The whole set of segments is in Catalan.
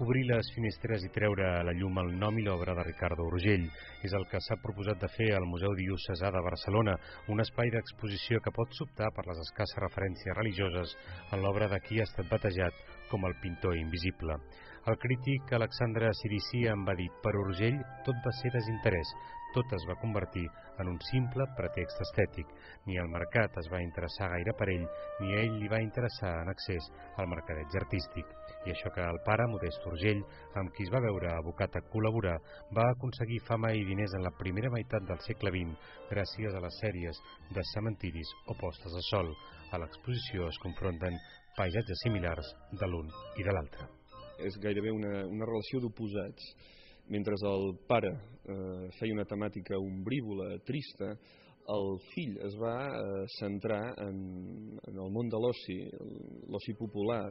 Obrir les finestres i treure a la llum el nom i l'obra de Ricardo Urgell és el que s'ha proposat de fer al Museu Diocesà de Barcelona, un espai d'exposició que pot sobtar per les escasses referències religioses en l'obra de qui ha estat batejat com el pintor invisible. El crític Alexandre Cirici en va dir: per Urgell tot va ser desinterès, tot es va convertir en un simple pretext estètic. Ni el mercat es va interessar gaire per ell, ni a ell li va interessar en excés el mercadeig artístic. I això que el pare, Modest Urgell, amb qui es va veure abocat a col·laborar, va aconseguir fama i diners en la primera meitat del segle XX gràcies a les sèries de cementiris o postes de sol. A l'exposició es confronten paisatges similars de l'un i de l'altre. És gairebé una relació d'oposats. Mentre el pare feia una temàtica ombrívola, trista, el fill es va centrar en el món de l'oci popular.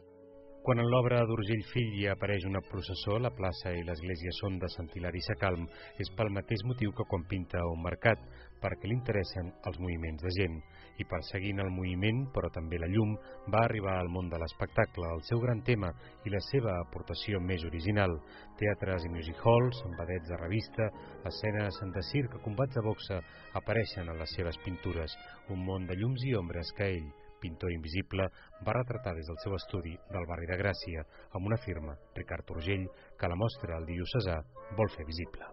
Quan en l'obra d'Urgell Fill hi apareix una processó, la plaça i l'església són de Sant Hilari Sacalm, és pel mateix motiu que quan pinta un mercat, perquè li interessen els moviments de gent. I perseguint el moviment, però també la llum, va arribar al món de l'espectacle, el seu gran tema i la seva aportació més original. Teatres i music halls, vedets de revista, escenes de circ, combats de boxa apareixen en les seves pintures, un món de llums i ombres que ell, pintor invisible, va retratar des del seu estudi del barri de Gràcia, amb una firma, Ricard Urgell, que la mostra el diocesà vol fer visible.